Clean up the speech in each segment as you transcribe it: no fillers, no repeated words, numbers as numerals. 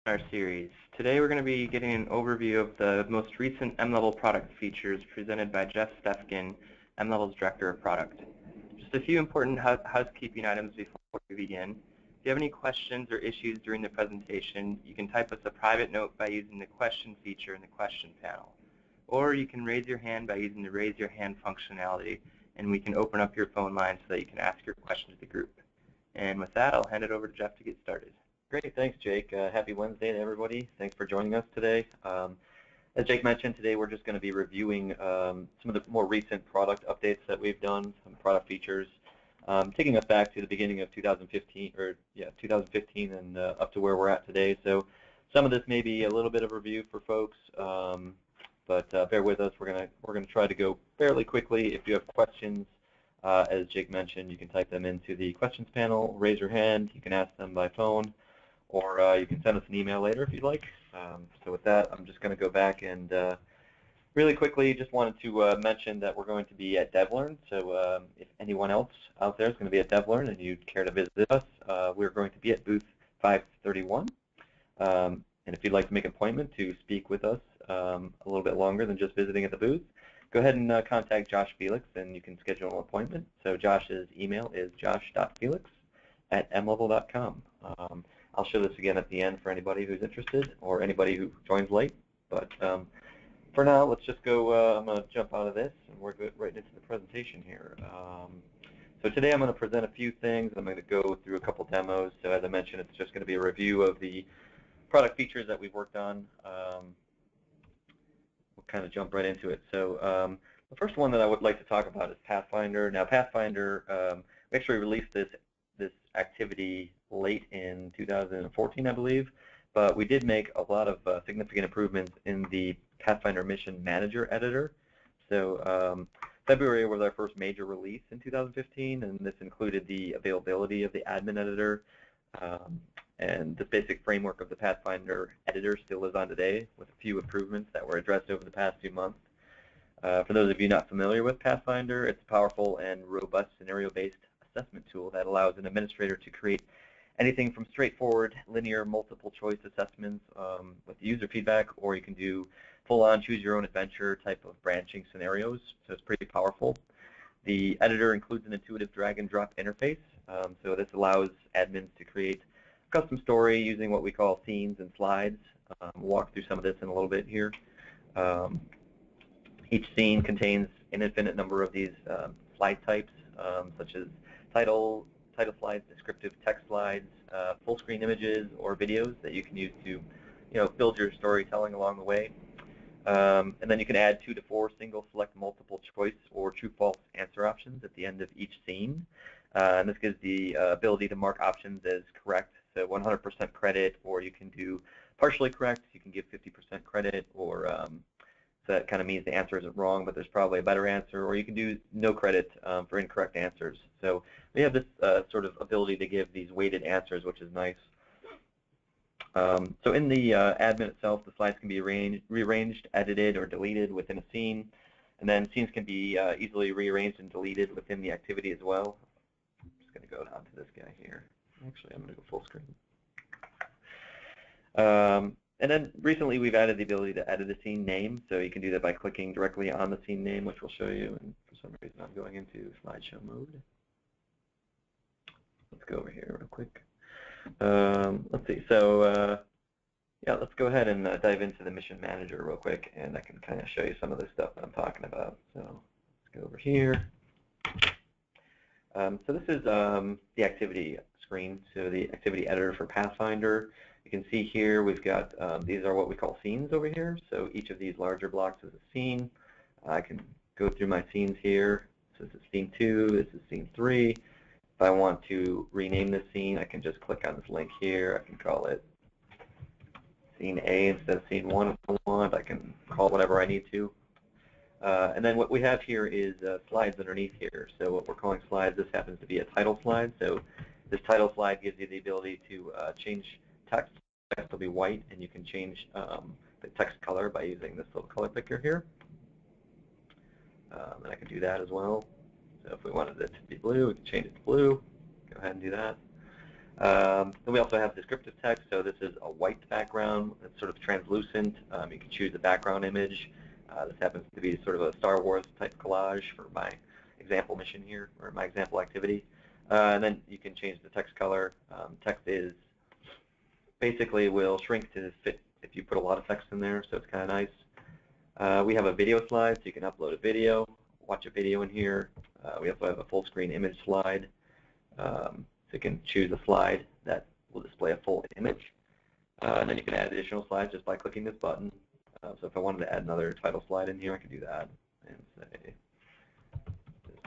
Our series. Today we're going to be getting an overview of the most recent mLevel product features presented by Jeff Stefkin, mLevel's Director of Product. Just a few important housekeeping items before we begin. If you have any questions or issues during the presentation, you can type us a private note by using the question feature in the question panel. Or you can raise your hand by using the raise your hand functionality, and we can open up your phone line so that you can ask your question to the group. And with that, I'll hand it over to Jeff to get started. Great, thanks, Jake. Happy Wednesday to everybody. Thanks for joining us today. As Jake mentioned, today we're just going to be reviewing some of the more recent product updates that we've done, some product features, taking us back to the beginning of 2015, and up to where we're at today. So some of this may be a little bit of a review for folks, but bear with us. We're gonna try to go fairly quickly. If you have questions, as Jake mentioned, you can type them into the questions panel, raise your hand. You can ask them by phone, or you can send us an email later if you'd like. So with that, I'm just going to go back and really quickly just wanted to mention that we're going to be at DevLearn. So if anyone else out there is going to be at DevLearn and you'd care to visit us, we're going to be at booth 531. And if you'd like to make an appointment to speak with us a little bit longer than just visiting at the booth, go ahead and contact Josh Felix and you can schedule an appointment. So Josh's email is josh.felix@mlevel.com. I'll show this again at the end for anybody who's interested or anybody who joins late. But for now, let's just go. I'm going to jump out of this, and we're good right into the presentation here. So today I'm going to present a few things. I'm going to go through a couple demos. So as I mentioned, it's just going to be a review of the product features that we've worked on. We'll kind of jump right into it. So the first one that I would like to talk about is Pathfinder. Now, Pathfinder, we actually released this activity late in 2014, I believe, but we did make a lot of significant improvements in the Pathfinder Mission Manager editor. So February was our first major release in 2015, and this included the availability of the admin editor, and the basic framework of the Pathfinder editor still lives on today with a few improvements that were addressed over the past few months. For those of you not familiar with Pathfinder, it's a powerful and robust scenario-based assessment tool that allows an administrator to create anything from straightforward linear multiple choice assessments with user feedback, or you can do full-on choose your own adventure type of branching scenarios. So it's pretty powerful. The editor includes an intuitive drag and drop interface. So this allows admins to create a custom story using what we call scenes and slides. We'll walk through some of this in a little bit here. Each scene contains an infinite number of these slide types, such as title slides, descriptive text slides, full screen images, or videos that you can use to, build your storytelling along the way. And then you can add 2 to 4 single select multiple choice or true-false answer options at the end of each scene. And this gives the ability to mark options as correct, so 100% credit, or you can do partially correct. You can give 50% credit, or so that kind of means the answer isn't wrong, but there's probably a better answer, or you can do no credit for incorrect answers. So we have this sort of ability to give these weighted answers, which is nice. So in the admin itself, the slides can be rearranged, edited, or deleted within a scene, and then scenes can be easily rearranged and deleted within the activity as well. I'm just going to go down to this guy here. Actually, I'm going to go full screen. And then recently we've added the ability to edit a scene name, so you can do that by clicking directly on the scene name, which we'll show you. And for some reason I'm going into slideshow mode. Let's go over here real quick. Let's see. So yeah, let's go ahead and dive into the Mission Manager real quick, and I can kind of show you some of the stuff that I'm talking about. So let's go over here. So this is the activity screen, so the activity editor for Pathfinder. You can see here we've got, these are what we call scenes over here. So each of these larger blocks is a scene. I can go through my scenes here. So this is scene 2, this is scene 3. If I want to rename this scene, I can just click on this link here. I can call it scene A instead of scene 1 if I want. I can call it whatever I need to. And then what we have here is slides underneath here. So what we're calling slides, this happens to be a title slide. So this title slide gives you the ability to change text. Text will be white, and you can change the text color by using this little color picker here. And I can do that as well. So if we wanted it to be blue, we can change it to blue. Go ahead and do that. Then we also have descriptive text. So this is a white background. It's sort of translucent. You can choose a background image. This happens to be sort of a Star Wars type collage for my example mission here, or my example activity. And then you can change the text color. Text is basically will shrink to fit if you put a lot of text in there, so it's kind of nice. We have a video slide, so you can upload a video, watch a video in here. We also have a full screen image slide. So you can choose a slide that will display a full image. And then you can add additional slides just by clicking this button. So if I wanted to add another title slide in here, I could do that and say,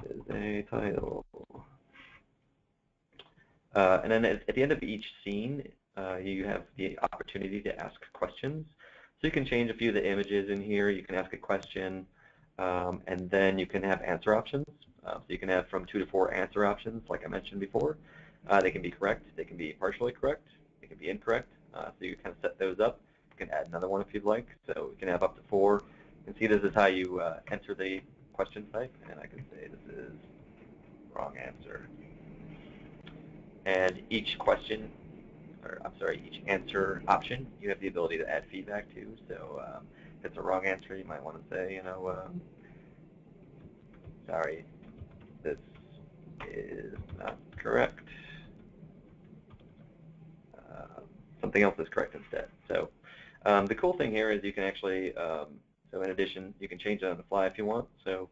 this is a title. And then at the end of each scene, you have the opportunity to ask questions. So you can change a few of the images in here. You can ask a question, and then you can have answer options. So you can have from 2 to 4 answer options, like I mentioned before. They can be correct. They can be partially correct. They can be incorrect. So you kind of set those up. You can add another one if you'd like. So you can have up to 4. You can see this is how you enter the question type, and I can say this is wrong answer. And each question, or I'm sorry, each answer option, you have the ability to add feedback to. So if it's a wrong answer, you might want to say, you know, sorry, this is not correct. Something else is correct instead. So the cool thing here is you can actually, so in addition, you can change it on the fly if you want. So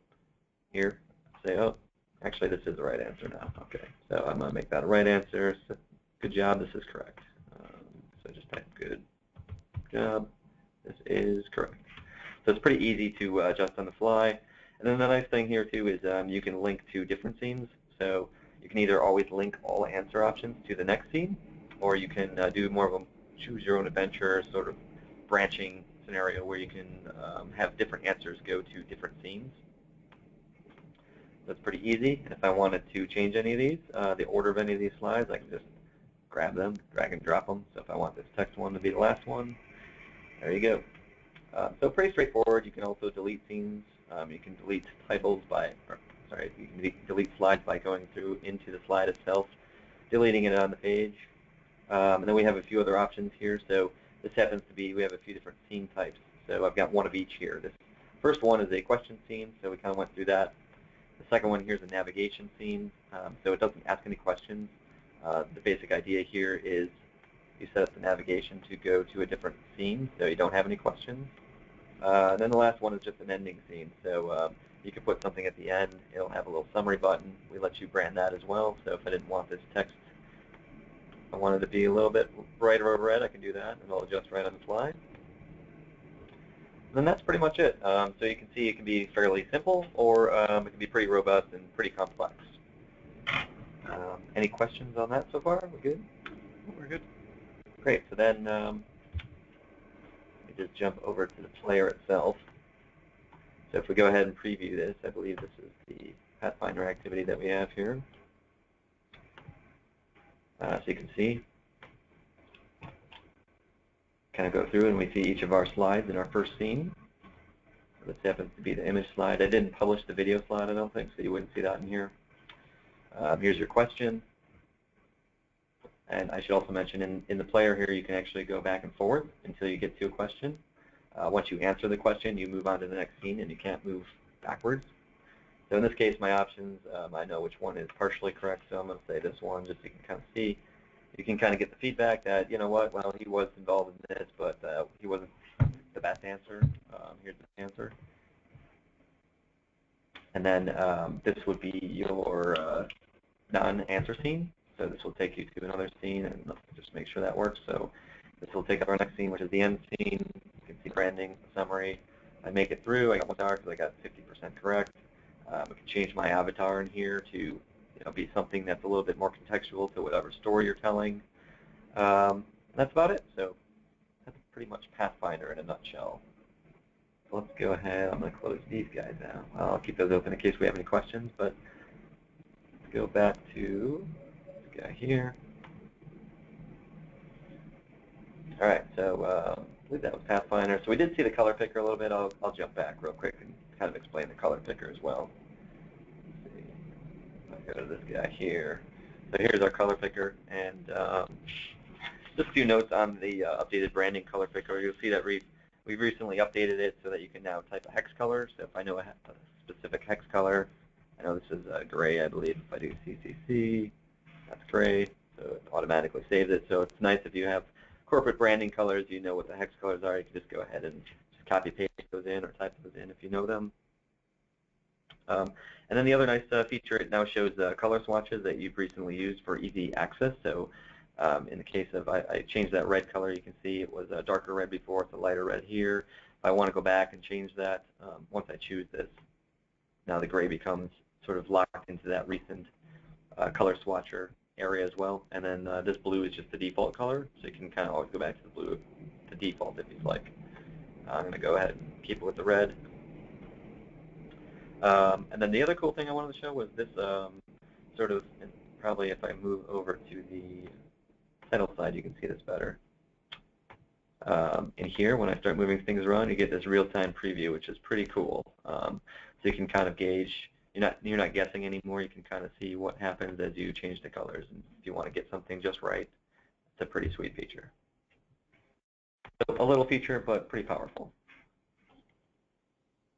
here, say, oh, actually this is the right answer now. Okay, so I'm going to make that a right answer. So, good job, this is correct. So just type good job, this is correct. So it's pretty easy to adjust on the fly. And then the nice thing here too is you can link to different scenes. So you can either always link all answer options to the next scene, or you can do more of a choose your own adventure sort of branching scenario where you can have different answers go to different scenes. That's pretty easy. And if I wanted to change any of these, the order of any of these slides, I can just grab them, drag and drop them. So if I want this text one to be the last one, there you go. So pretty straightforward. You can also delete scenes. You can delete titles by, you can delete slides by going through into the slide itself, deleting it on the page. And then we have a few other options here. So this happens to be, we have a few different scene types. So I've got one of each here. This first one is a question scene, so we kind of went through that. The second one here is a navigation scene, so it doesn't ask any questions. The basic idea here is you set up the navigation to go to a different scene, so you don't have any questions. And then the last one is just an ending scene. So you can put something at the end. It'll have a little summary button. We let you brand that as well. So if I didn't want this text, I wanted it to be a little bit brighter or red, I can do that, and it'll adjust right on the fly. And then that's pretty much it. So you can see it can be fairly simple, or it can be pretty robust and pretty complex. Any questions on that so far? We're good? We're good. Great. So then let me just jump over to the player itself. So if we go ahead and preview this, I believe this is the Pathfinder activity that we have here. So you can see, kind of go through and we see each of our slides in our first scene. This happens to be the image slide. I didn't publish the video slide, I don't think, so you wouldn't see that in here. Here's your question. And I should also mention in the player here, you can actually go back and forth until you get to a question. Once you answer the question, you move on to the next scene, and you can't move backwards. So in this case, my options, I know which one is partially correct, so I'm going to say this one just so you can kind of see. You can kind of get the feedback that, you know what, well, he was involved in this, but he wasn't the best answer. Here's the answer. And then this would be your non-answer scene. So this will take you to another scene, and let's just make sure that works. So this will take up our next scene, which is the end scene. You can see branding, summary. I make it through. I got 1 star because I got 50% correct. I can change my avatar in here to be something that's a little bit more contextual to whatever story you're telling. That's about it. So that's pretty much Pathfinder in a nutshell. So let's go ahead. I'm going to close these guys out. I'll keep those open in case we have any questions, but let's go back to this guy here. All right, so I believe that was Pathfinder. So we did see the color picker a little bit. I'll jump back real quick and kind of explain the color picker as well. Let's see. I'll go to this guy here. So here's our color picker, and just a few notes on the updated branding color picker. You'll see that we've recently updated it so that you can now type a hex color. So if I know a specific hex color, I know this is gray, I believe. If I do CCC, that's gray, so it automatically saves it. So it's nice if you have corporate branding colors, you know what the hex colors are. You can just go ahead and just copy paste those in or type those in if you know them. And then the other nice feature, it now shows color swatches that you've recently used for easy access. So in the case of, I changed that red color, you can see it was a darker red before, it's a lighter red here. If I want to go back and change that, once I choose this, now the gray becomes sort of locked into that recent color swatcher area as well. And then this blue is just the default color, so you can kind of always go back to the blue, the default if you'd like. I'm going to go ahead and keep it with the red. And then the other cool thing I wanted to show was this sort of, probably if I move over to the title side, you can see this better. In here, when I start moving things around, you get this real-time preview, which is pretty cool. So you can kind of gauge, you're not guessing anymore. You can kind of see what happens as you change the colors. And if you want to get something just right, it's a pretty sweet feature. So a little feature, but pretty powerful.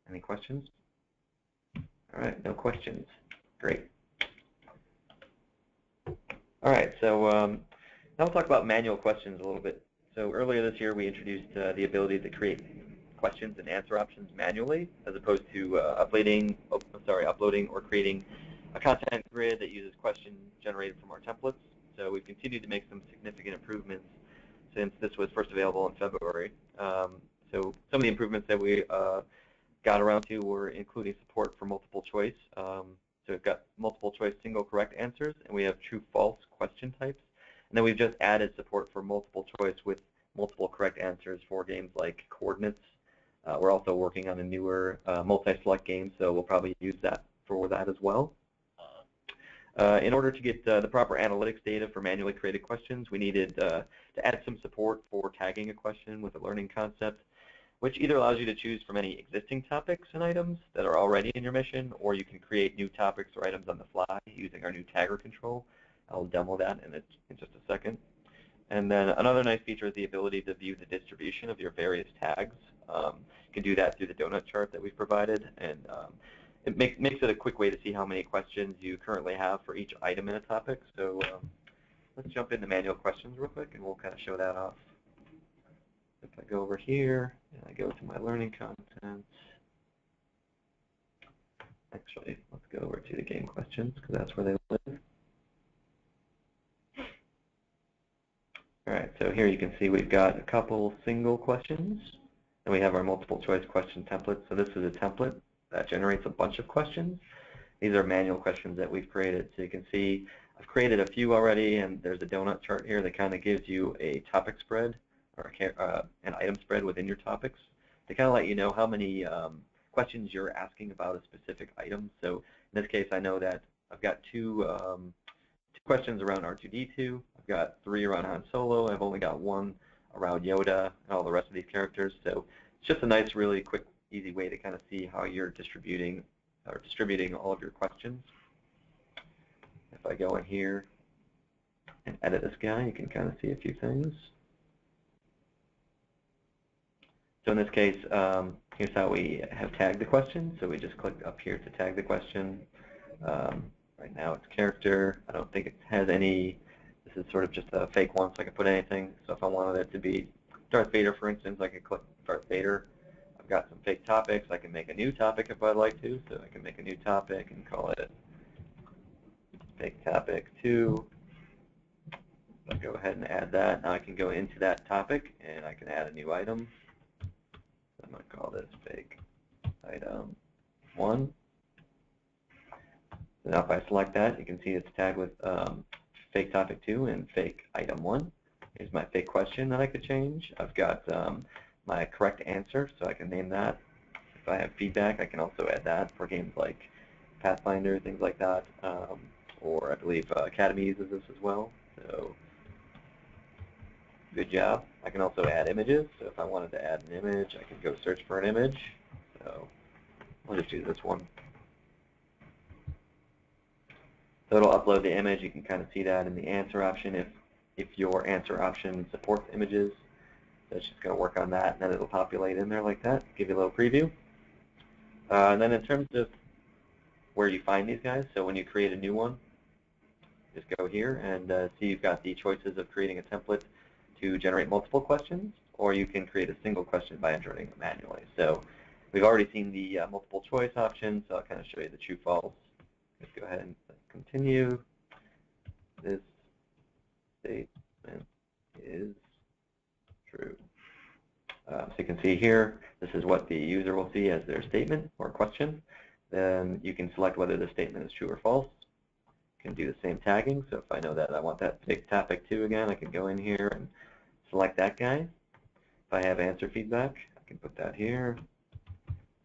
Any questions? All right, no questions. Great. All right, so now we'll talk about manual questions a little bit. So earlier this year, we introduced the ability to create questions and answer options manually, as opposed to uploading or creating a content grid that uses questions generated from our templates. So we've continued to make some significant improvements since this was first available in February. So some of the improvements that we got around to were including support for multiple choice. So we've got multiple choice single correct answers, and we have true-false question types. And then we've just added support for multiple choice with multiple correct answers for games like Coordinates. We're also working on a newer multi-select game, so we'll probably use that for that as well. In order to get the proper analytics data for manually created questions, we needed to add some support for tagging a question with a learning concept, which either allows you to choose from any existing topics and items that are already in your mission, or you can create new topics or items on the fly using our new tagger control. I'll demo that in just a second. And then another nice feature is the ability to view the distribution of your various tags. You can do that through the donut chart that we've provided, and it makes it a quick way to see how many questions you currently have for each item in a topic. So let's jump into manual questions real quick, and we'll kind of show that off. If I go over here and I go to my learning content, actually, let's go over to the game questions because that's where they live. All right, so here you can see we've got a couple single questions, and we have our multiple choice question template. So this is a template that generates a bunch of questions. These are manual questions that we've created. So you can see I've created a few already, and there's a donut chart here that kind of gives you a topic spread or an item spread within your topics to kind of let you know how many questions you're asking about a specific item. So in this case, I know that I've got two questions around R2-D2. I've got 3 around Han Solo. I've only got 1 around Yoda and all the rest of these characters. So it's just a nice, really quick, easy way to kind of see how you're distributing all of your questions. If I go in here and edit this guy, you can kind of see a few things. So in this case, here's how we have tagged the question. So we just click up here to tag the question. Right now it's character. I don't think it has any, this is sort of just a fake one, so I can put anything. So if I wanted it to be Darth Vader, for instance, I can click Darth Vader. I've got some fake topics. I can make a new topic if I'd like to. So I can make a new topic and call it Fake Topic 2. I'll go ahead and add that. Now I can go into that topic and I can add a new item. I'm going to call this Fake Item 1. So now if I select that, you can see it's tagged with Fake Topic 2 and Fake Item 1. Here's my fake question that I could change. I've got my correct answer, so I can name that. If I have feedback, I can also add that for games like Pathfinder, things like that. Or I believe Academy uses this as well. So good job. I can also add images. So if I wanted to add an image, I could go search for an image. So I'll just do this one. So it'll upload the image. You can kind of see that in the answer option if your answer option supports images. So it's just going to work on that, and then it'll populate in there like that. Give you a little preview. And then in terms of where you find these guys, so when you create a new one, just go here and see you've got the choices of creating a template to generate multiple questions, or you can create a single question by entering it manually. So we've already seen the multiple choice option, so I'll kind of show you the true false. Just go ahead and continue. This statement is true. So you can see here, this is what the user will see as their statement or question. Then you can select whether the statement is true or false. You can do the same tagging. So if I know that I want that big topic 2 again, I can go in here and select that guy. If I have answer feedback, I can put that here.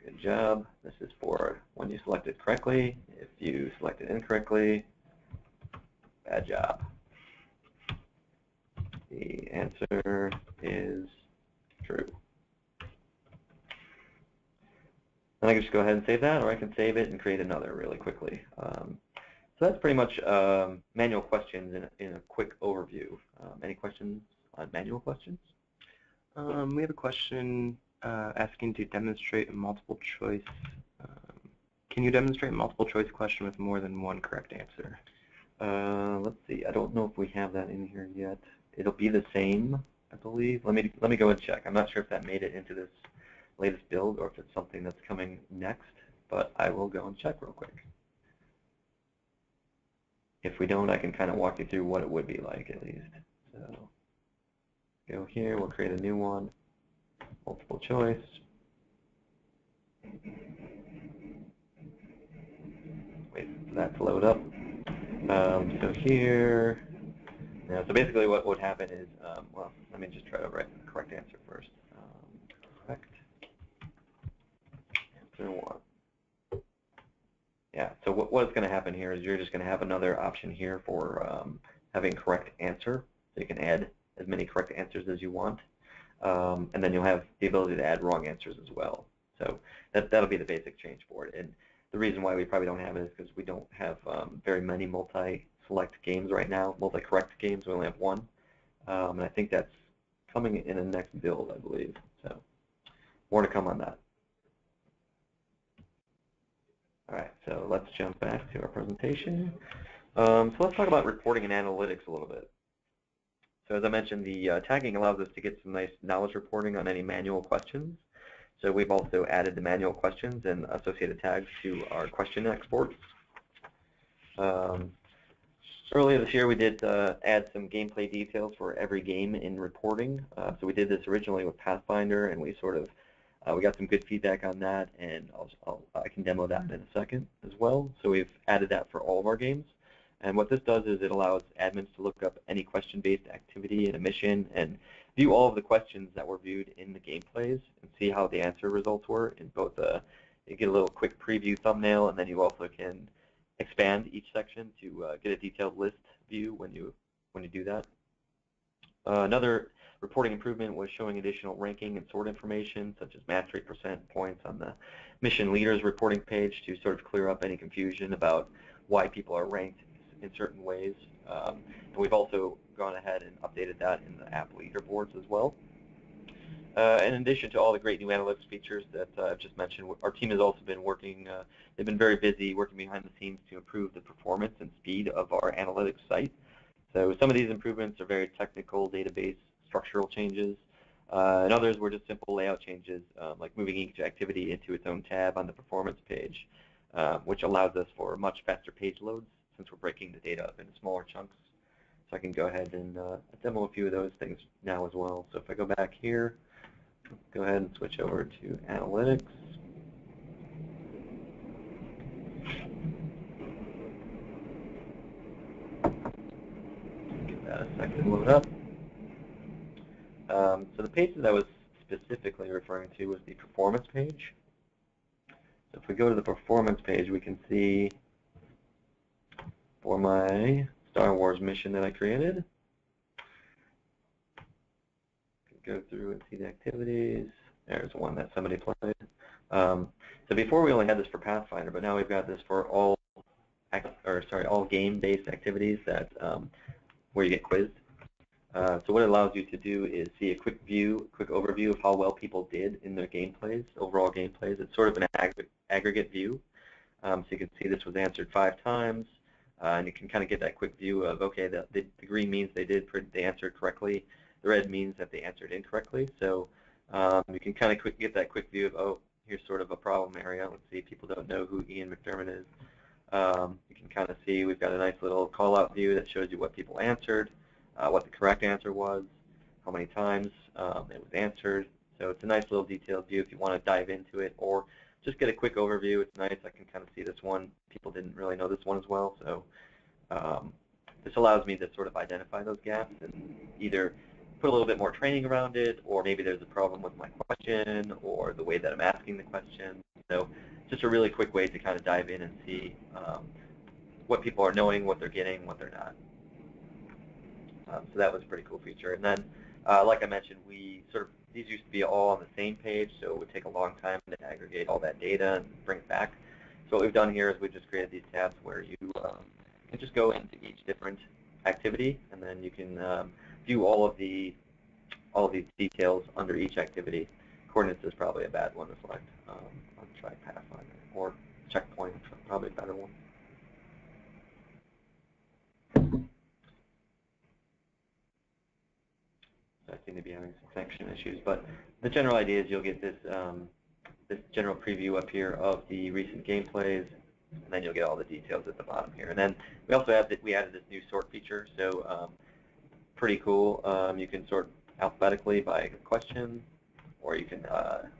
Good job. This is for when you select it correctly. If you select it incorrectly, bad job. The answer is true. Then I can just go ahead and save that, or I can save it and create another really quickly. So that's pretty much manual questions in a quick overview. Any questions on manual questions? We have a question asking to demonstrate a multiple choice. Can you demonstrate a multiple choice question with more than one correct answer? Let's see. I don't know if we have that in here yet. It'll be the same, I believe. Let me go and check. I'm not sure if that made it into this latest build or if it's something that's coming next, but I will go and check real quick. If we don't, I can kind of walk you through what it would be like at least. So go here. We'll create a new one. Multiple choice. Wait for that to load up. So here, so basically what would happen is, well, let me just try to write the correct answer first. Correct answer 1. Yeah, so what's going to happen here is you're just going to have another option here for having correct answer. So you can add as many correct answers as you want. And then you'll have the ability to add wrong answers as well. So that'll be the basic change for it. And the reason why we probably don't have it is because we don't have very many multi-select games right now, multi-correct games. We only have one. And I think that's coming in the next build, I believe. So more to come on that. All right, so let's jump back to our presentation. So let's talk about reporting and analytics a little bit. So as I mentioned, the tagging allows us to get some nice knowledge reporting on any manual questions. So we've also added the manual questions and associated tags to our question exports. Earlier this year, we did add some gameplay details for every game in reporting. So we did this originally with Pathfinder, and we sort of we got some good feedback on that, and I can demo that in a second as well. So we've added that for all of our games. And what this does is it allows admins to look up any question-based activity in a mission and view all of the questions that were viewed in the gameplays and see how the answer results were in both you get a little quick preview thumbnail, and then you also can expand each section to get a detailed list view when you do that. Another reporting improvement was showing additional ranking and sort information, such as mastery percent points on the mission leaders reporting page to sort of clear up any confusion about why people are ranked in certain ways. And we've also gone ahead and updated that in the app leaderboards as well. In addition to all the great new analytics features that I've just mentioned, our team has also been working, they've been very busy working behind the scenes to improve the performance and speed of our analytics site. So some of these improvements are very technical database structural changes, and others were just simple layout changes, like moving each activity into its own tab on the performance page, which allows us for much faster page loads since we're breaking the data up into smaller chunks. So I can go ahead and demo a few of those things now as well. So if I go back here, go ahead and switch over to analytics. Give that a second to load up. So the page that I was specifically referring to was the performance page. So if we go to the performance page, we can see for my Star Wars mission that I created, go through and see the activities. There's one that somebody played. So before we only had this for Pathfinder, but now we've got this for all all game-based activities that where you get quizzed. So what it allows you to do is see a quick overview of how well people did in their gameplays, overall gameplays. It's sort of an aggregate view. So you can see this was answered 5 times, and you can kind of get that quick view of, okay, the green means they answered correctly, the red means that they answered incorrectly. So you can kind of get that quick view of, oh, here's sort of a problem area. Let's see, people don't know who Ian McDermott is. You can kind of see we've got a nice little call-out view that shows you what people answered, what the correct answer was, how many times it was answered. So it's a nice little detailed view if you want to dive into it, or just get a quick overview. It's nice. I can kind of see this one. People didn't really know this one as well. So this allows me to sort of identify those gaps and either put a little bit more training around it, or maybe there's a problem with my question or the way that I'm asking the question. So just a really quick way to kind of dive in and see what people are knowing, what they're getting, what they're not. So that was a pretty cool feature. And then, like I mentioned, these used to be all on the same page, so it would take a long time to aggregate all that data and bring it back. So what we've done here is we just created these tabs where you can just go into each different activity, and then you can view all of these details under each activity. Coordinates is probably a bad one to select. I'll try Pathfinder, or checkpoint, probably a better one. I seem to be having some connection issues, but the general idea is you'll get this this general preview up here of the recent gameplays, and then you'll get all the details at the bottom here. And then we also have we added this new sort feature, so pretty cool. You can sort alphabetically by question, or you can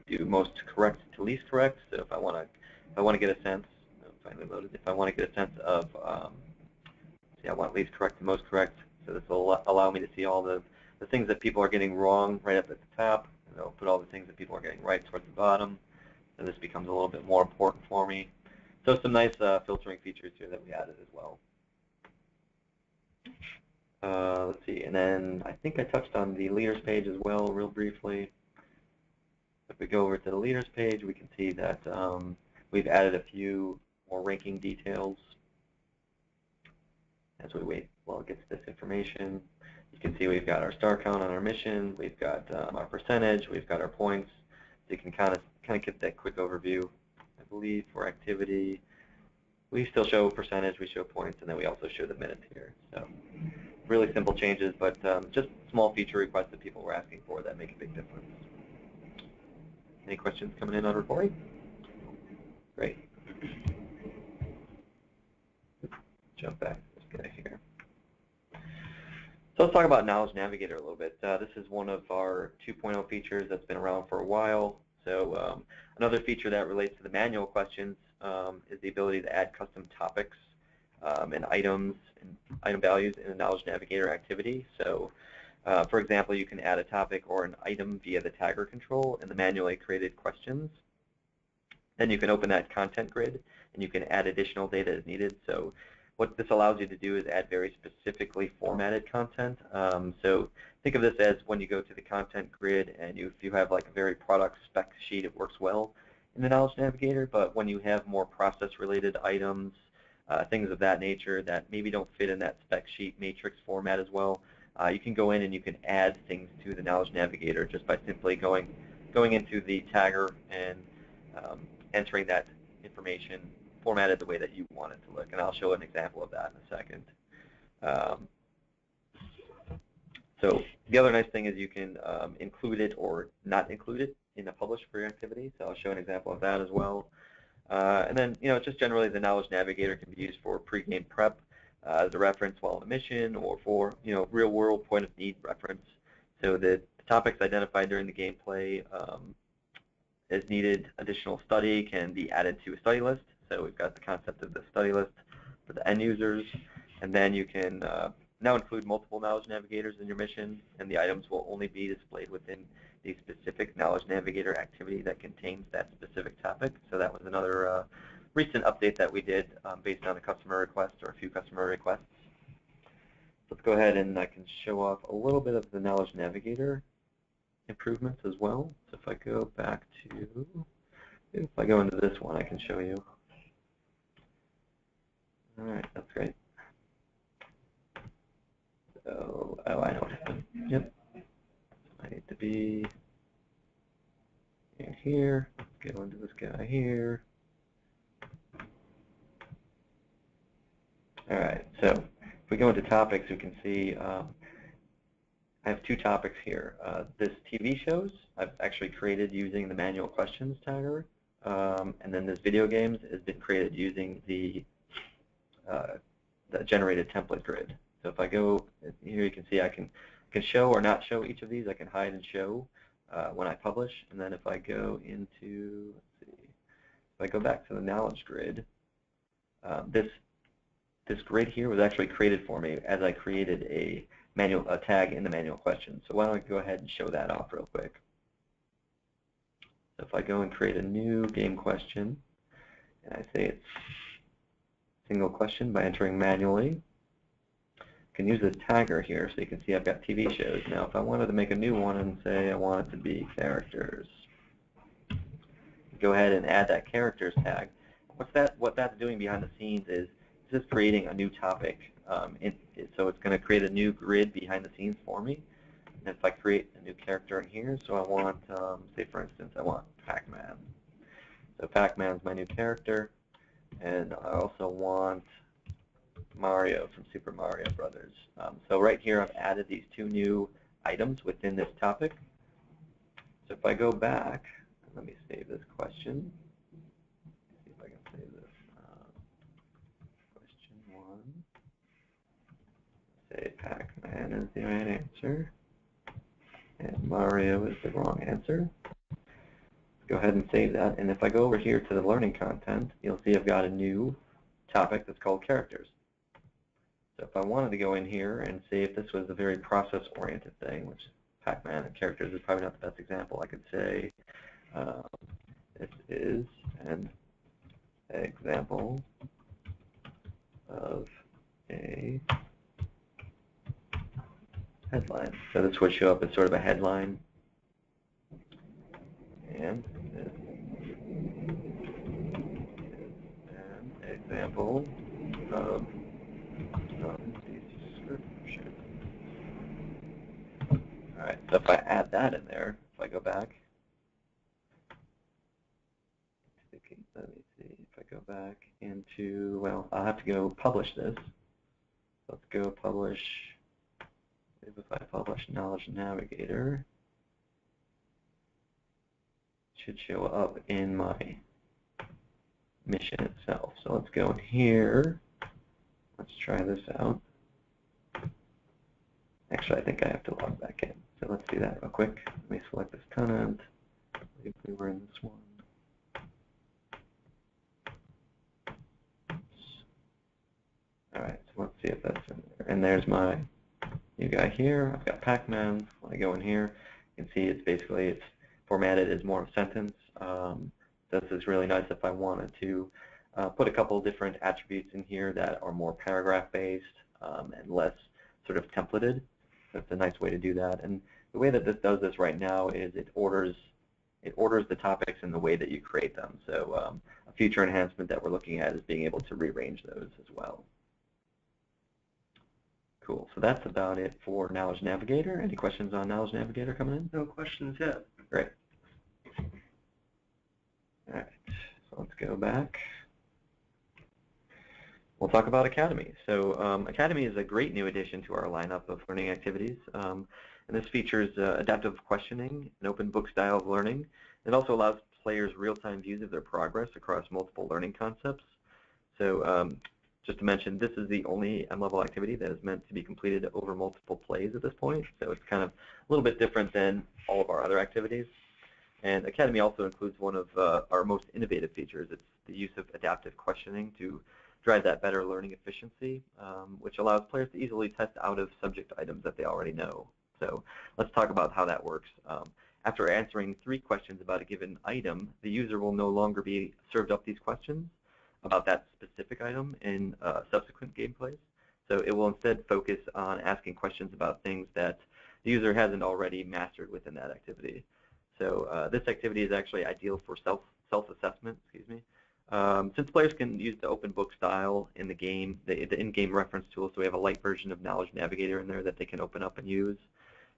do most correct to least correct. So if I want to get a sense, finally loaded. If I want to get a sense of, I want least correct to most correct. So this will allow me to see all the things that people are getting wrong right up at the top, and it'll put all the things that people are getting right towards the bottom. So this becomes a little bit more important for me. So some nice filtering features here that we added as well. Let's see, and then I think I touched on the leaders page as well real briefly. If we go over to the leaders page, we can see that we've added a few more ranking details as we wait while it gets this information. You can see we've got our star count on our mission, we've got our percentage, we've got our points. So you can kind of get that quick overview. I believe for activity, we still show percentage, we show points, and then we also show the minutes here. So really simple changes, but just small feature requests that people were asking for that make a big difference. Any questions coming in on reporting? Great. Jump back to this guy here. So let's talk about Knowledge Navigator a little bit. This is one of our 2.0 features that's been around for a while. So another feature that relates to the manual questions is the ability to add custom topics and items and item values in a Knowledge Navigator activity. So for example, you can add a topic or an item via the tagger control in the manually created questions. Then you can open that content grid and you can add additional data as needed. So what this allows you to do is add very specifically formatted content. So think of this as when you go to the content grid and if you have like a very product spec sheet, it works well in the Knowledge Navigator. But when you have more process-related items, things of that nature that maybe don't fit in that spec sheet matrix format as well, you can go in and you can add things to the Knowledge Navigator just by simply going into the tagger and entering that information formatted the way that you want it to look, and I'll show an example of that in a second. So the other nice thing is you can include it or not include it in a publish for your activity, so I'll show an example of that as well. And then, just generally the Knowledge Navigator can be used for pre-game prep as a reference while on a mission, or for real-world point-of-need reference. So the topics identified during the gameplay as needed additional study can be added to a study list. So we've got the concept of the study list for the end users, and then you can now include multiple Knowledge Navigators in your mission, and the items will only be displayed within the specific Knowledge Navigator activity that contains that specific topic. So that was another recent update that we did based on a customer request or a few customer requests. Let's go ahead and I can show off a little bit of the Knowledge Navigator improvements as well. So if I go back to, if I go into this one, I can show you. All right, that's great. So, oh, I know what happened. Yep. I need to be in here. Let's go into this guy here. All right, so if we go into topics, we can see I have two topics here. This TV shows I've actually created using the manual questions tagger, and then this video games has been created using the generated template grid. So if I go here, you can see I can show or not show each of these. I can hide and show when I publish, and then if I go into, let's see, if I go back to the knowledge grid, this grid here was actually created for me as I created a tag in the manual question. So why don't I go ahead and show that off real quick. So if I go and create a new game question, and I say it's single question by entering manually, I can use this tagger here so you can see I've got TV shows. Now if I wanted to make a new one and say I want it to be characters, go ahead and add that characters tag. What that's doing behind the scenes is it's just creating a new topic. So it's going to create a new grid behind the scenes for me. And if I create a new character in here, so I want, say for instance, I want Pac-Man. So Pac-Man's my new character, and I also want Mario from Super Mario Brothers. So right here I've added these two new items within this topic. So if I go back, let me save this question. See if I can save this. Question 1. Say Pac-Man is the right answer, and Mario is the wrong answer. Go ahead and save that, and if I go over here to the learning content, you'll see I've got a new topic that's called characters. So if I wanted to go in here and see if this was a very process-oriented thing, which Pac-Man and characters is probably not the best example, I could say this is an example of a headline. So this would show up as sort of a headline. And this is an example of description. All right, so if I add that in there, if I go back, let me see, if I go back into, well, I'll have to go publish this. Let's go publish, if I publish Knowledge Navigator, it should show up in my mission itself. So let's go in here. Let's try this out. Actually, I think I have to log back in. So let's do that real quick. Let me select this tenant. I believe we were in this one. All right, so let's see if that's in there. And there's my new guy here. I've got Pac-Man. When I go in here, you can see it's formatted as more of a sentence. This is really nice if I wanted to put a couple different attributes in here that are more paragraph-based and less sort of templated. That's a nice way to do that. And the way that this does this right now is it orders the topics in the way that you create them. So a future enhancement that we're looking at is being able to rearrange those as well. Cool. So that's about it for Knowledge Navigator. Any questions on Knowledge Navigator coming in? No questions yet. Great. All right. So let's go back. We'll talk about Academy. So Academy is a great new addition to our lineup of learning activities. And this features adaptive questioning, an open book style of learning. It also allows players real-time views of their progress across multiple learning concepts. So just to mention, this is the only mLevel activity that is meant to be completed over multiple plays at this point. So it's kind of a little bit different than all of our other activities. And Academy also includes one of our most innovative features. It's the use of adaptive questioning to drive that better learning efficiency, which allows players to easily test out of subject items that they already know. So let's talk about how that works. After answering 3 questions about a given item, the user will no longer be served up these questions about that specific item in subsequent gameplays. So it will instead focus on asking questions about things that the user hasn't already mastered within that activity. So this activity is actually ideal for self-assessment, Since players can use the open book style in the game, the in-game reference tool, so we have a light version of Knowledge Navigator in there that they can open up and use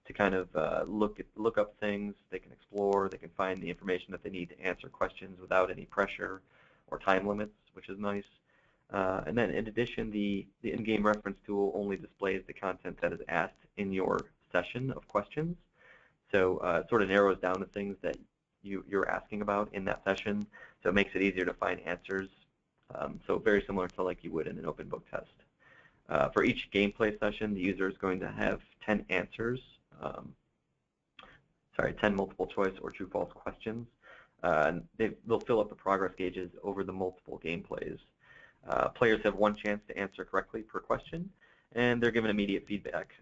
to kind of look up things. They can explore. They can find the information that they need to answer questions without any pressure or time limits, which is nice. And then in addition, the in-game reference tool only displays the content that is asked in your session of questions. So it sort of narrows down the things that you're asking about in that session, so it makes it easier to find answers. So very similar to like you would in an open book test. For each gameplay session, the user is going to have 10 answers, 10 multiple choice or true-false questions. And they'll fill up the progress gauges over the multiple gameplays. Players have one chance to answer correctly per question, and they're given immediate feedback,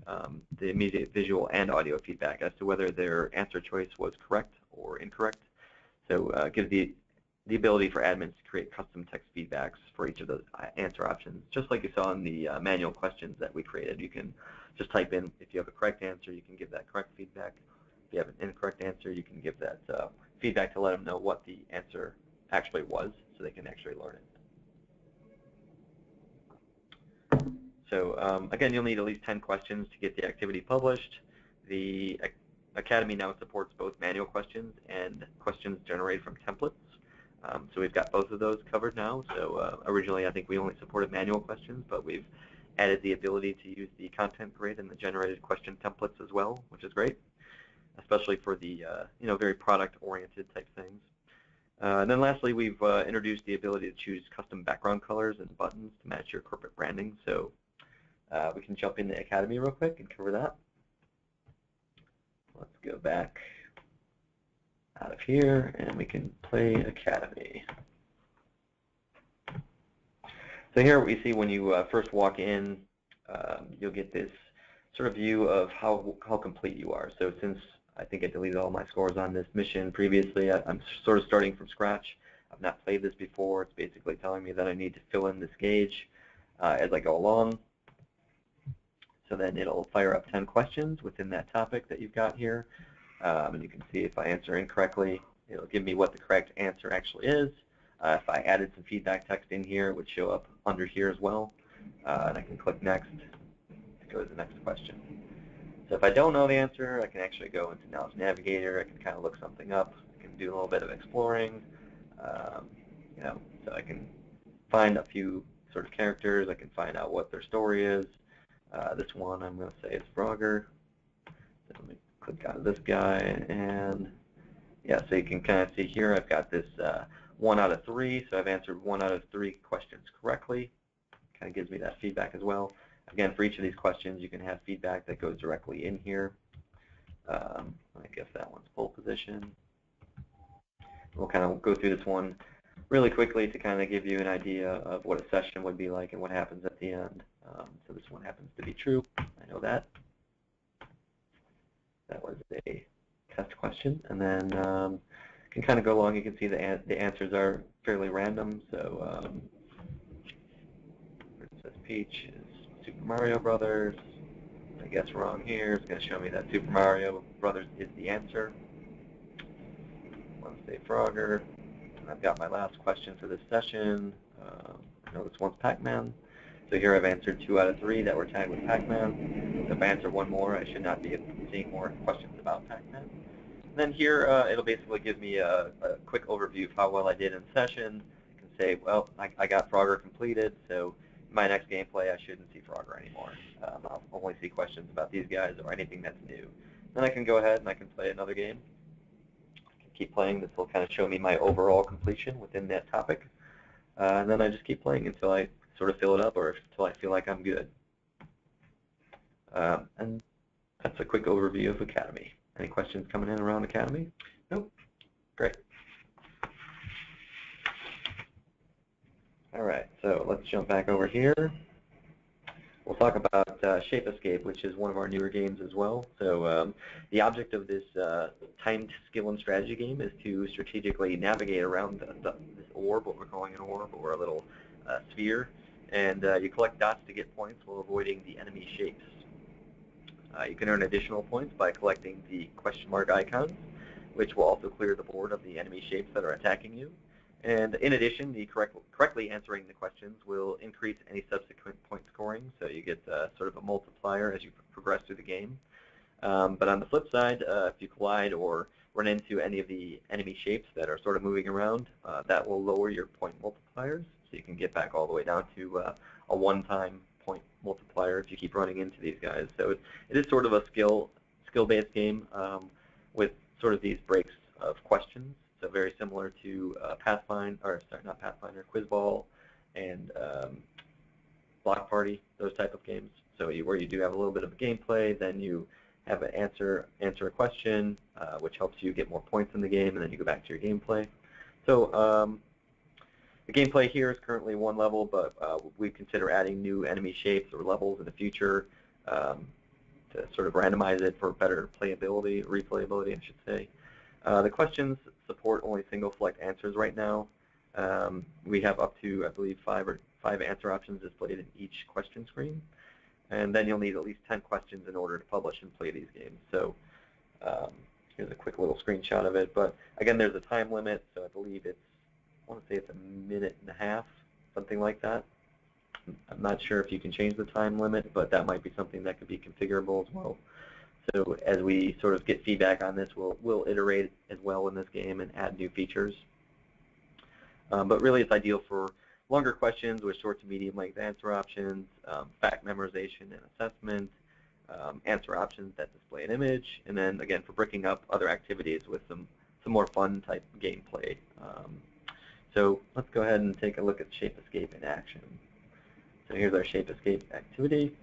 the immediate visual and audio feedback as to whether their answer choice was correct or incorrect. So it gives the ability for admins to create custom text feedbacks for each of those answer options. Just like you saw in the manual questions that we created, you can just type in, if you have a correct answer, you can give that correct feedback. If you have an incorrect answer, you can give that feedback to let them know what the answer actually was, so they can actually learn it. So again, you'll need at least 10 questions to get the activity published. The Academy now supports both manual questions and questions generated from templates. So we've got both of those covered now. So originally, I think we only supported manual questions, but we've added the ability to use the content grid and the generated question templates as well, which is great, especially for the very product-oriented type things. And then lastly, we've introduced the ability to choose custom background colors and buttons to match your corporate branding. So we can jump into Academy real quick and cover that. Let's go back out of here, and we can play Academy. So here what you see when you first walk in, you'll get this sort of view of how complete you are. So since I think I deleted all my scores on this mission previously, I'm sort of starting from scratch. I've not played this before. It's basically telling me that I need to fill in this gauge as I go along. So then it'll fire up 10 questions within that topic that you've got here. And you can see if I answer incorrectly, it'll give me what the correct answer actually is. If I added some feedback text in here, it would show up under here as well. And I can click next to go to the next question. So if I don't know the answer, I can actually go into Knowledge Navigator. I can kind of look something up. I can do a little bit of exploring. So I can find a few sort of characters. I can find out what their story is. This one I'm going to say is Frogger. So let me click on this guy, and yeah, so you can kind of see here I've got this 1 out of 3, so I've answered 1 out of 3 questions correctly. Kind of gives me that feedback as well. Again, for each of these questions, you can have feedback that goes directly in here. I guess that one's pole position. We'll kind of go through this one really quickly to kind of give you an idea of what a session would be like and what happens at the end. So this one happens to be true. I know that. That was a test question. And then you can kind of go along. You can see the answers are fairly random. So Princess Peach is Super Mario Brothers. I guess wrong here. It's going to show me that Super Mario Brothers is the answer. I want to say Frogger. And I've got my last question for this session. I know this one's Pac-Man. So here I've answered 2 out of 3 that were tagged with Pac-Man. If I answer one more, I should not be seeing more questions about Pac-Man. And then here it'll basically give me a quick overview of how well I did in session. I can say, well, I got Frogger completed, so in my next gameplay I shouldn't see Frogger anymore. I'll only see questions about these guys or anything that's new. Then I can go ahead and I can play another game. I can keep playing. This will kind of show me my overall completion within that topic. And then I just keep playing until I sort of fill it up or until I feel like I'm good. And that's a quick overview of Academy. Any questions coming in around Academy? Nope. Great. All right, so let's jump back over here. We'll talk about Shape Escape, which is one of our newer games as well. So the object of this timed skill and strategy game is to strategically navigate around this orb, what we're calling an orb, or a little sphere. And you collect dots to get points while avoiding the enemy shapes. You can earn additional points by collecting the question mark icons, which will also clear the board of the enemy shapes that are attacking you. And in addition, the correctly answering the questions will increase any subsequent point scoring, so you get sort of a multiplier as you progress through the game. But on the flip side, if you collide or run into any of the enemy shapes that are sort of moving around, that will lower your point multipliers, so you can get back all the way down to a one-time point multiplier if you keep running into these guys. So it is sort of a skill-based game with sort of these breaks of questions. So very similar to Pathfinder, or sorry, not Pathfinder, Quizball, and Block Party, those type of games. So where you do have a little bit of gameplay, then you have an answer a question, which helps you get more points in the game, and then you go back to your gameplay. So the gameplay here is currently one level, but we consider adding new enemy shapes or levels in the future to sort of randomize it for better playability, replayability, I should say. The questions support only single select answers right now. We have up to, I believe, five answer options displayed in each question screen. And then you'll need at least 10 questions in order to publish and play these games. So here's a quick little screenshot of it. But again, there's a time limit, so I believe I want to say it's a minute and a half, something like that. I'm not sure if you can change the time limit, but that might be something that could be configurable as well. So as we sort of get feedback on this, we'll iterate as well in this game and add new features. But really, it's ideal for longer questions with short to medium length answer options, fact memorization and assessment, answer options that display an image, and then again for breaking up other activities with some more fun type gameplay. So let's go ahead and take a look at Shape Escape in action. So here's our Shape Escape activity.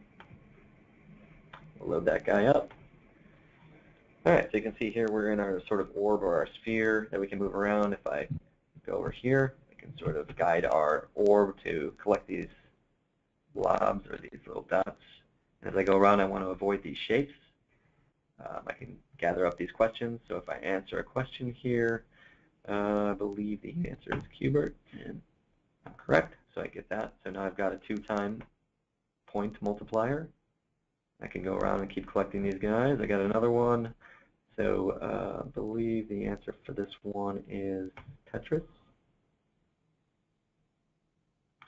We'll load that guy up. All right, so you can see here we're in our sort of orb or our sphere that we can move around. If I go over here, I can sort of guide our orb to collect these blobs or these little dots. And as I go around, I want to avoid these shapes. I can gather up these questions. So if I answer a question here, I believe the answer is Qbert, and I'm correct, so I get that. So now I've got a 2-time point multiplier. I can go around and keep collecting these guys. I got another one. So I believe the answer for this one is Tetris.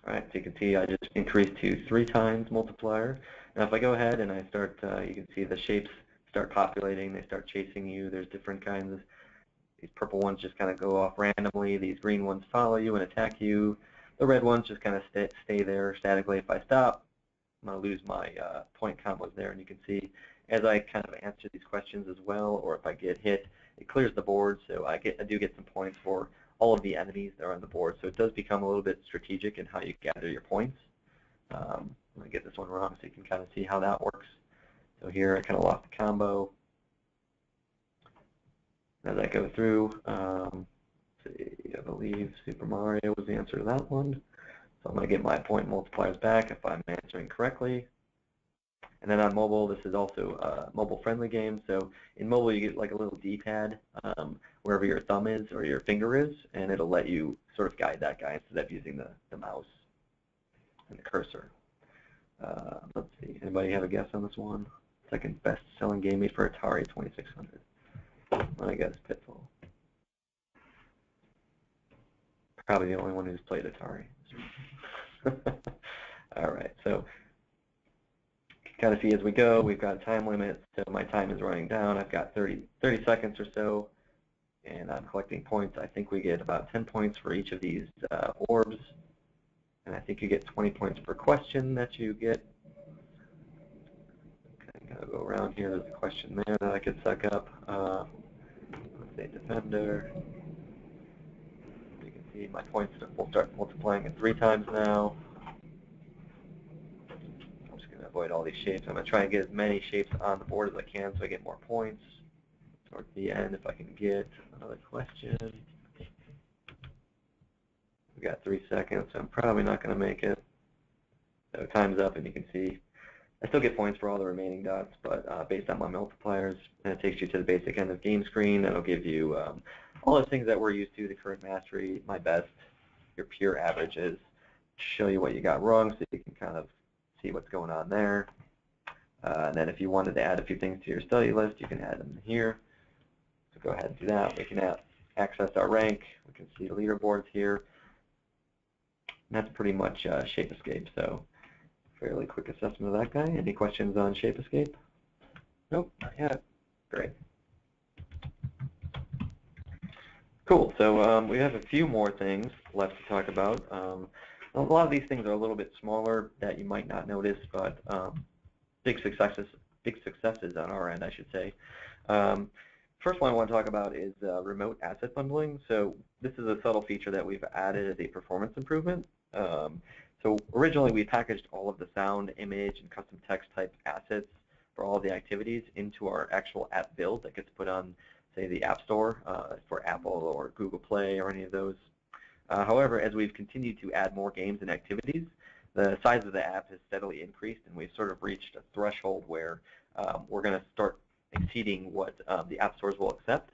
All right, so you can see I just increased to 3 times multiplier. Now if I go ahead and I start, you can see the shapes start populating. They start chasing you. There's different kinds of, these purple ones just kind of go off randomly. These green ones follow you and attack you. The red ones just kind of stay there statically. If I stop, I'm going to lose my point combos there, and you can see as I kind of answer these questions as well, or if I get hit, it clears the board, so I do get some points for all of the enemies that are on the board. So it does become a little bit strategic in how you gather your points. I'm going to get this one wrong so you can kind of see how that works. So here I kind of lost the combo. As I go through, I believe Super Mario was the answer to that one. So I'm going to get my point multipliers back if I'm answering correctly. And then on mobile, this is also a mobile-friendly game. So in mobile, you get like a little D-pad wherever your thumb is or your finger is, and it'll let you sort of guide that guy instead of using the mouse and the cursor. Let's see. Anybody have a guess on this one? Second best-selling game made for Atari 2600. I guess Pitfall. Probably the only one who's played Atari. All right, so kind of see as we go, we've got a time limit, so my time is running down. I've got 30 seconds or so, and I'm collecting points. I think we get about 10 points for each of these orbs, and I think you get 20 points per question that you get. Okay, I'm going to go around here. There's a question there that I could suck up. Let's say Defender. You can see my points will start multiplying at 3 times now. Avoid all these shapes. I'm going to try and get as many shapes on the board as I can so I get more points. Towards the end, if I can get another question. We've got 3 seconds, so I'm probably not going to make it. So time's up, and you can see I still get points for all the remaining dots, but based on my multipliers, and it takes you to the basic end of game screen. That'll give you all the things that we're used to, the current mastery, my best, your pure averages, show you what you got wrong so you can kind of see what's going on there. And then if you wanted to add a few things to your study list, you can add them here. So go ahead and do that. We can access our rank. We can see leaderboards here. And that's pretty much Shape Escape. So fairly quick assessment of that guy. Any questions on Shape Escape? Nope, not yet. Great. Cool. So we have a few more things left to talk about. A lot of these things are a little bit smaller that you might not notice, but big successes on our end, I should say. First one I want to talk about is remote asset bundling. So this is a subtle feature that we've added as a performance improvement. So originally we packaged all of the sound, image, and custom text type assets for all of the activities into our actual app build that gets put on, say, the App Store for Apple or Google Play or any of those. However, as we've continued to add more games and activities, the size of the app has steadily increased, and we've sort of reached a threshold where we're going to start exceeding what the app stores will accept.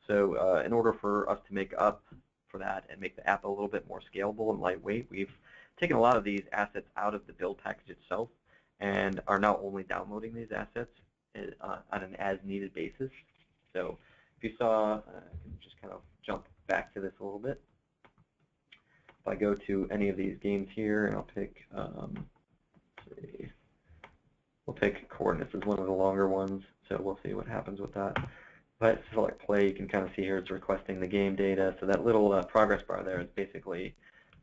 So in order for us to make up for that and make the app a little bit more scalable and lightweight, we've taken a lot of these assets out of the build package itself and are now only downloading these assets on an as-needed basis. So if you saw, I can just kind of jump back to this a little bit. If I go to any of these games here, and I'll pick, let's see, we'll pick Coordinates as one of the longer ones, so we'll see what happens with that. If I select play, you can kind of see here it's requesting the game data. So that little progress bar there is basically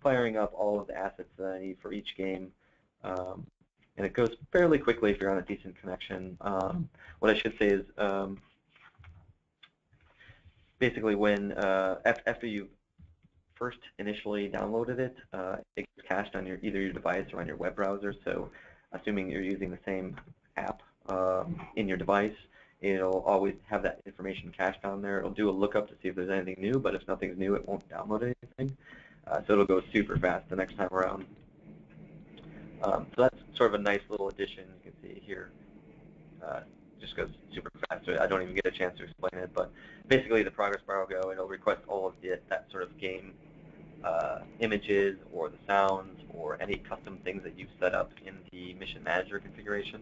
firing up all of the assets that I need for each game. And it goes fairly quickly if you're on a decent connection. What I should say is basically when after you first initially downloaded it, it gets cached on either your device or on your web browser. So assuming you're using the same app in your device, it'll always have that information cached on there. It'll do a lookup to see if there's anything new, but if nothing's new, it won't download anything. So it'll go super fast the next time around. So that's sort of a nice little addition. You can see here. Just goes super fast. So I don't even get a chance to explain it, but basically the progress bar will go and it'll request all of that sort of game images or the sounds or any custom things that you've set up in the Mission Manager configuration.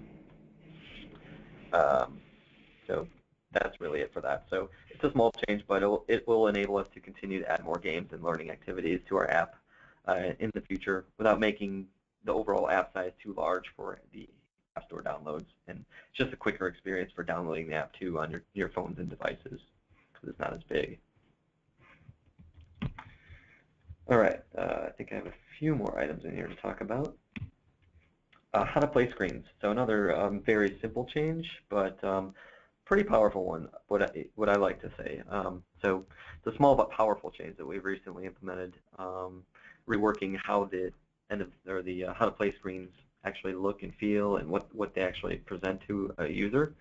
So that's really it for that. So it's a small change, but it will enable us to continue to add more games and learning activities to our app in the future without making the overall app size too large for the App Store downloads. And it's just a quicker experience for downloading the app too on your phones and devices because it's not as big. All right, I think I have a few more items in here to talk about. How to play screens. So another very simple change, but pretty powerful one, what I like to say. So it's a small but powerful change that we've recently implemented, reworking how the how to play screens actually look and feel and what they actually present to a user.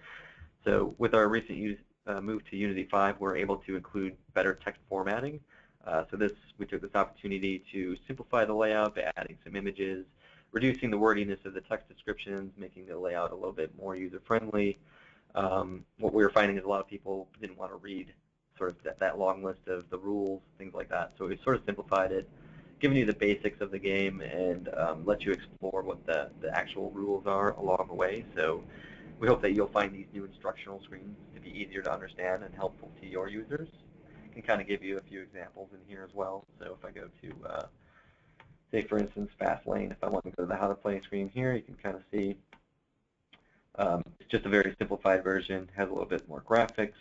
So with our recent move to Unity 5, we're able to include better text formatting. So we took this opportunity to simplify the layout by adding some images, reducing the wordiness of the text descriptions, making the layout a little bit more user-friendly. What we were finding is a lot of people didn't want to read sort of that long list of the rules, things like that. So we sort of simplified it, giving you the basics of the game and let you explore what the actual rules are along the way. So we hope that you'll find these new instructional screens to be easier to understand and helpful to your users. I can kind of give you a few examples in here as well. So if I go to, say for instance, Fast Lane, if I want to go to the How to Play screen here, you can kind of see it's just a very simplified version, has a little bit more graphics.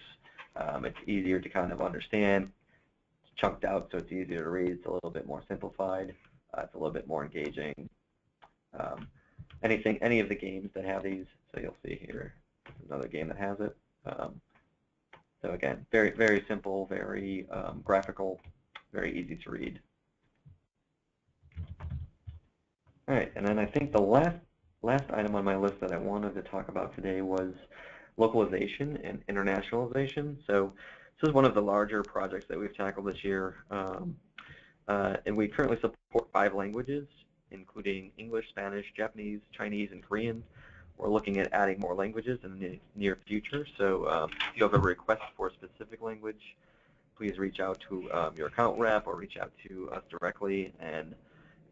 It's easier to kind of understand. It's chunked out, so it's easier to read. It's a little bit more simplified. It's a little bit more engaging. Any of the games that have these, so you'll see here, another game that has it. So again, very, very simple, very graphical, very easy to read. All right, and then I think the last item on my list that I wanted to talk about today was localization and internationalization. So this is one of the larger projects that we've tackled this year, and we currently support 5 languages, including English, Spanish, Japanese, Chinese, and Korean. We're looking at adding more languages in the near future. So if you have a request for a specific language, please reach out to your account rep or reach out to us directly. And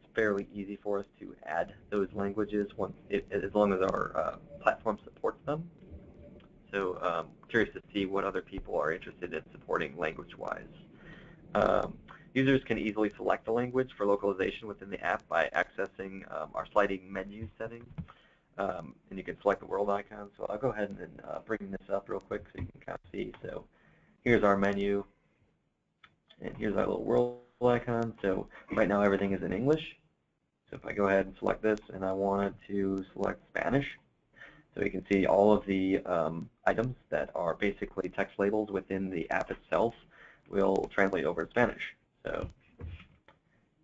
it's fairly easy for us to add those languages as long as our platform supports them. So curious to see what other people are interested in supporting language-wise. Users can easily select the language for localization within the app by accessing our sliding menu settings. And you can select the world icon. So I'll go ahead and bring this up real quick so you can kind of see. So here's our menu, and here's our little world icon. So right now everything is in English. So if I go ahead and select this, and I wanted to select Spanish, so you can see all of the items that are basically text labels within the app itself will translate over to Spanish. So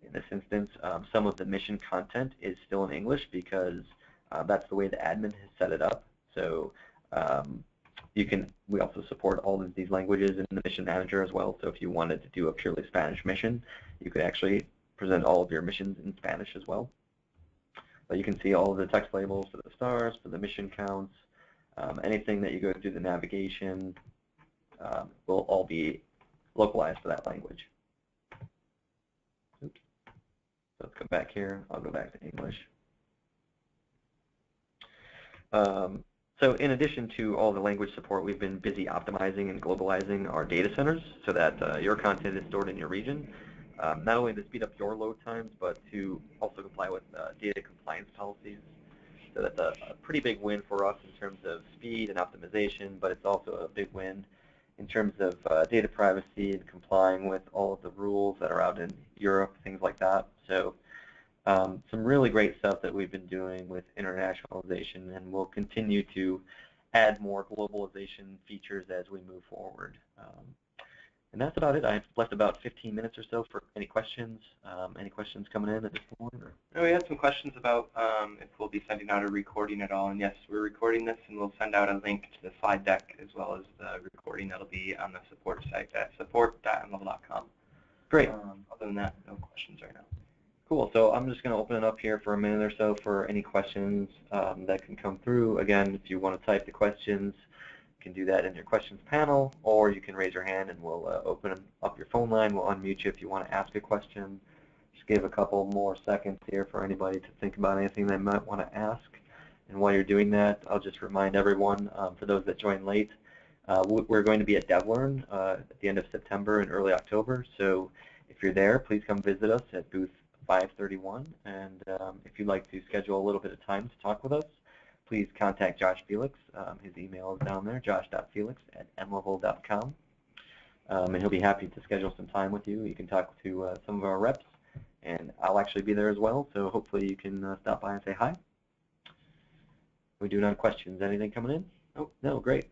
in this instance, some of the mission content is still in English because that's the way the admin has set it up. So we also support all of these languages in the mission manager as well. So if you wanted to do a purely Spanish mission, you could actually present all of your missions in Spanish as well. But you can see all of the text labels for the stars, for the mission counts, anything that you go through the navigation will all be localized for that language. Oops. So let's go back here. I'll go back to English. So in addition to all the language support, we've been busy optimizing and globalizing our data centers so that your content is stored in your region, not only to speed up your load times, but to also comply with data compliance policies. So that's a pretty big win for us in terms of speed and optimization, but it's also a big win in terms of data privacy and complying with all of the rules that are out in Europe, things like that. So some really great stuff that we've been doing with internationalization, and we'll continue to add more globalization features as we move forward. And that's about it. I've left about 15 minutes or so for any questions. Any questions coming in at this point? Or? No, we had some questions about if we'll be sending out a recording at all. And yes, we're recording this, and we'll send out a link to the slide deck as well as the recording that'll be on the support site at support.mlevel.com. Great. Other than that, no questions right now. Cool. So I'm just going to open it up here for a minute or so for any questions that can come through. Again, if you want to type the questions, you can do that in your questions panel, or you can raise your hand and we'll open up your phone line. We'll unmute you if you want to ask a question. Just give a couple more seconds here for anybody to think about anything they might want to ask. And while you're doing that, I'll just remind everyone, for those that joined late, we're going to be at DevLearn at the end of September and early October. So if you're there, please come visit us at booth 531, and if you'd like to schedule a little bit of time to talk with us, please contact Josh Felix. His email is down there, josh.felix@mlevel.com, and he'll be happy to schedule some time with you. You can talk to some of our reps, and I'll actually be there as well, so hopefully you can stop by and say hi. We do not have questions. Anything coming in? Oh, no, great.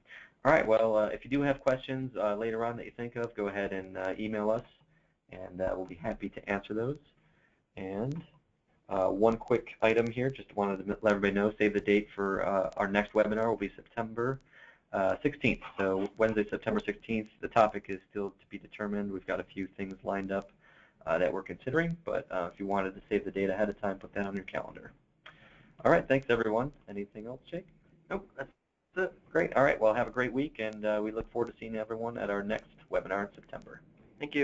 All right, well, if you do have questions later on that you think of, go ahead and email us, and we'll be happy to answer those. And one quick item here, just wanted to let everybody know, save the date for our next webinar will be September 16th. So Wednesday, September 16th. The topic is still to be determined. We've got a few things lined up that we're considering, but if you wanted to save the date ahead of time, put that on your calendar. All right, thanks everyone. Anything else, Jake? Nope, that's it. Great. All right, well, have a great week, and we look forward to seeing everyone at our next webinar in September. Thank you.